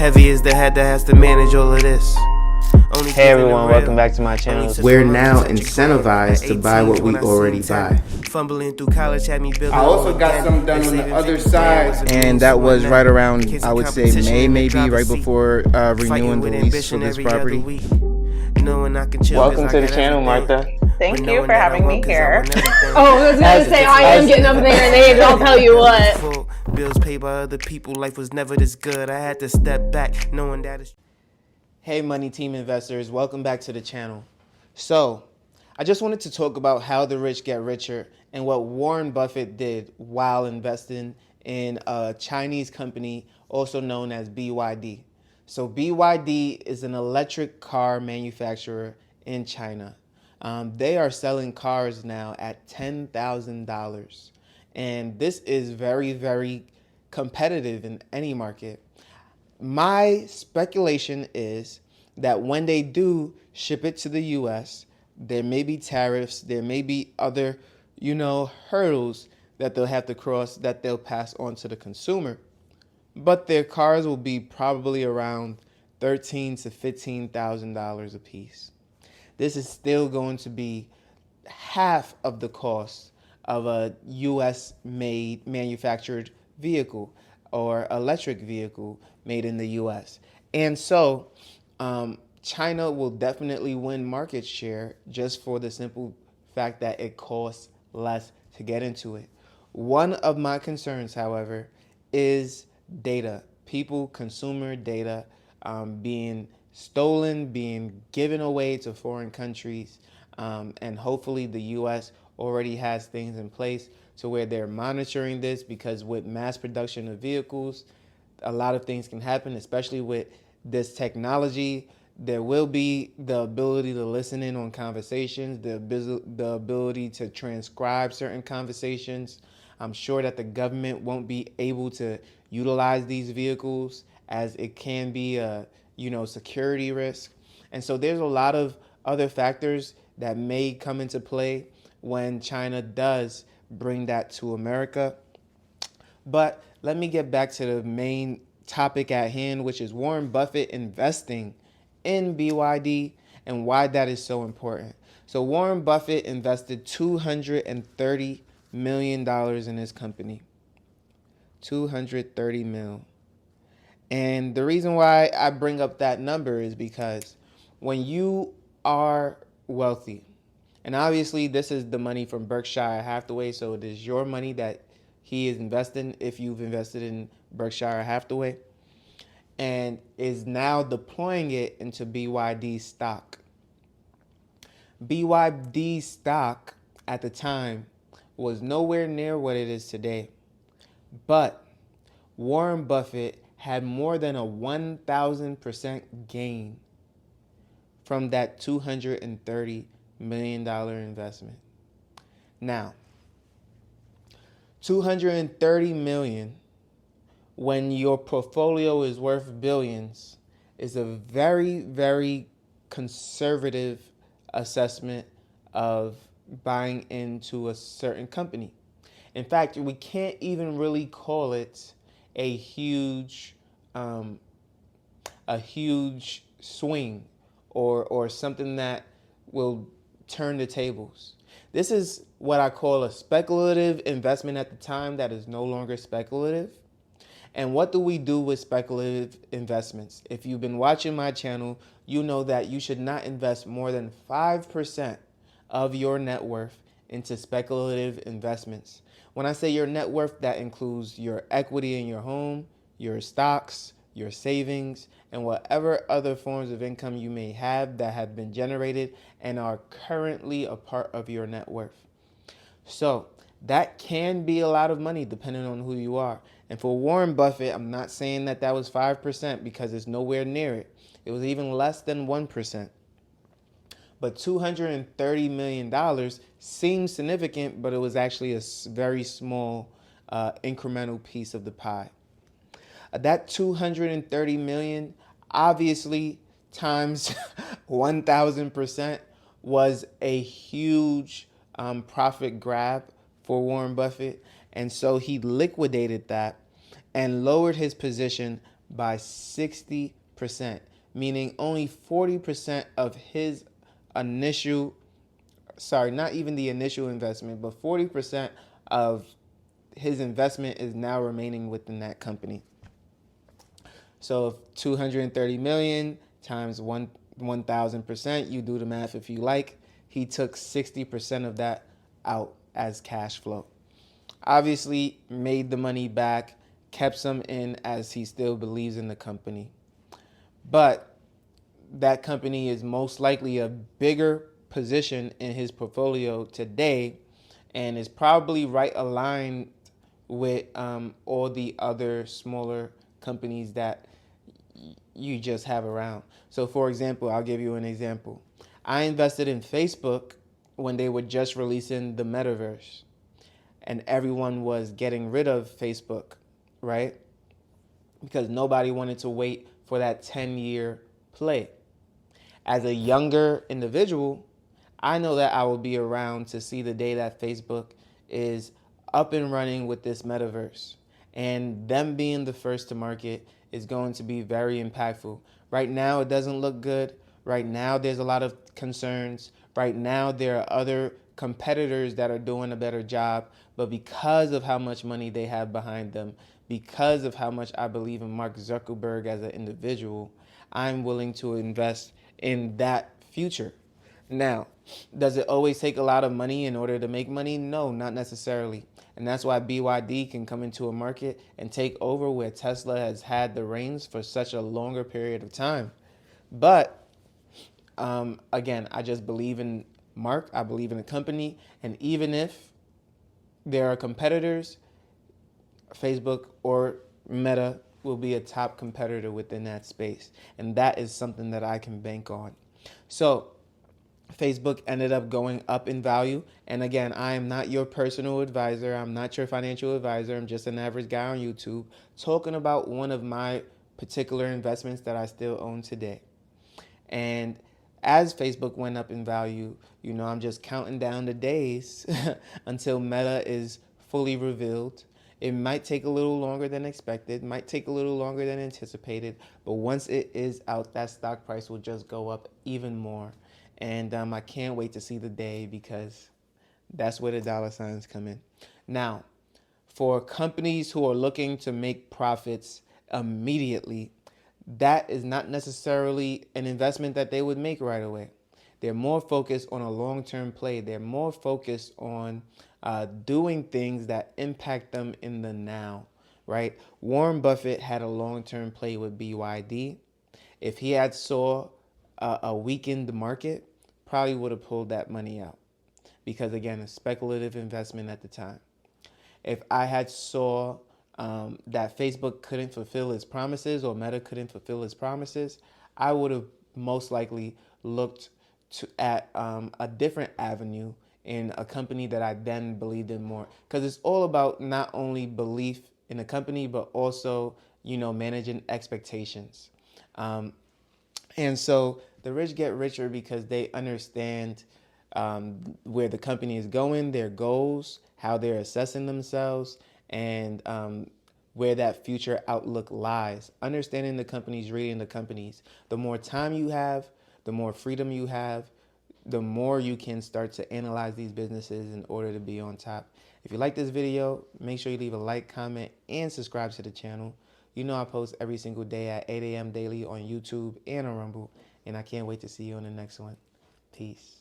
Heavy is the head that has to manage all of this. Hey everyone, welcome back to my channel. We're now incentivized to buy what we already buy. Fumbling through college had me building. I also got some done on the other side. And that was right around, I would say, May, maybe right before renewing the lease for this property. Welcome to the channel, Martha. Thank you for having me here. Oh, I was going to say, I am getting up there in age, I'll tell you what. Bills paid by other people, life was never this good. I had to step back, knowing that it's... Hey Money Team investors, welcome back to the channel. So, I just wanted to talk about how the rich get richer and what Warren Buffett did while investing in a Chinese company also known as BYD. So BYD is an electric car manufacturer in China. They are selling cars now at $10,000. And this is very, very competitive in any market. My speculation is that when they do ship it to the US, there may be tariffs, there may be other, hurdles that they'll have to cross that they'll pass on to the consumer. But their cars will be probably around $13,000 to $15,000 a piece. This is still going to be half of the cost of a US made manufactured vehicle or electric vehicle made in the US. And so China will definitely win market share just for the simple fact that it costs less to get into it. One of my concerns, however, is data. Consumer data being stolen, being given away to foreign countries. And hopefully the US already has things in place to where they're monitoring this, because with mass production of vehicles, a lot of things can happen, especially with this technology. There will be the ability to listen in on conversations, the ability to transcribe certain conversations. I'm sure that the government won't be able to utilize these vehicles, as it can be a security risk. And so there's a lot of other factors that may come into play when China does bring that to America. But let me get back to the main topic at hand, which is Warren Buffett investing in BYD and why that is so important. So Warren Buffett invested $230 million in his company. $230 million. And the reason why I bring up that number is because when you are wealthy, and obviously this is the money from Berkshire Hathaway, so it is your money that he is investing if you've invested in Berkshire Hathaway, and is now deploying it into BYD stock. BYD stock at the time was nowhere near what it is today, but Warren Buffett had more than a 1,000% gain from that $230 million investment. Now, $230 million, when your portfolio is worth billions, is a very, very conservative assessment of buying into a certain company. In fact, we can't even really call it a huge swing or something that will turn the tables. This is what I call a speculative investment at the time that is no longer speculative. And what do we do with speculative investments? If you've been watching my channel, you know that you should not invest more than 5% of your net worth into speculative investments. When I say your net worth, that includes your equity in your home, your stocks, your savings, and whatever other forms of income you may have that have been generated and are currently a part of your net worth. So that can be a lot of money depending on who you are. And for Warren Buffett, I'm not saying that that was 5% because it's nowhere near it. It was even less than 1%. But $230 million seems significant, but it was actually a very small incremental piece of the pie. That $230 million, obviously, times 1,000% was a huge profit grab for Warren Buffett. And so he liquidated that and lowered his position by 60%, meaning only 40% of his initial, sorry, not even the initial investment, but 40% of his investment is now remaining within that company. So if 230 million times 1,000%, you do the math if you like, he took 60% of that out as cash flow. Obviously made the money back, kept some in as he still believes in the company. But that company is most likely a bigger position in his portfolio today and is probably right aligned with all the other smaller companies that you just have around. So for example, I'll give you an example. I invested in Facebook when they were just releasing the metaverse and everyone was getting rid of Facebook, right? Because nobody wanted to wait for that 10-year play. As a younger individual, I know that I will be around to see the day that Facebook is up and running with this metaverse. And them being the first to market is going to be very impactful. Right now, it doesn't look good. Right now, there's a lot of concerns. Right now, there are other competitors that are doing a better job. But because of how much money they have behind them, because of how much I believe in Mark Zuckerberg as an individual, I'm willing to invest in that future. Now, does it always take a lot of money in order to make money? No, not necessarily. And that's why BYD can come into a market and take over where Tesla has had the reins for such a longer period of time. But again, I just believe in Mark. I believe in the company. And even if there are competitors, Facebook or Meta will be a top competitor within that space. And that is something that I can bank on. So Facebook ended up going up in value. And again, I am not your personal advisor. I'm not your financial advisor. I'm just an average guy on YouTube talking about one of my particular investments that I still own today. And as Facebook went up in value, you know, I'm just counting down the days until Meta is fully revealed. It might take a little longer than expected, might take a little longer than anticipated, but once it is out, that stock price will just go up even more. And I can't wait to see the day because that's where the dollar signs come in. Now, for companies who are looking to make profits immediately, that is not necessarily an investment that they would make right away. They're more focused on a long-term play. They're more focused on doing things that impact them in the now, right? Warren Buffett had a long-term play with BYD. If he had saw a weakened market, probably would have pulled that money out because, again, a speculative investment at the time. If I had saw that Facebook couldn't fulfill its promises or Meta couldn't fulfill its promises, I would have most likely looked at a different avenue in a company that I then believed in more. Because it's all about not only belief in a company, but also, you know, managing expectations. And so the rich get richer because they understand where the company is going, their goals, how they're assessing themselves, and where that future outlook lies. Understanding the companies, reading the companies. The more time you have, the more freedom you have, the more you can start to analyze these businesses in order to be on top. If you like this video, make sure you leave a like, comment, and subscribe to the channel. You know I post every single day at 8 a.m. daily on YouTube and on Rumble, and I can't wait to see you on the next one. Peace.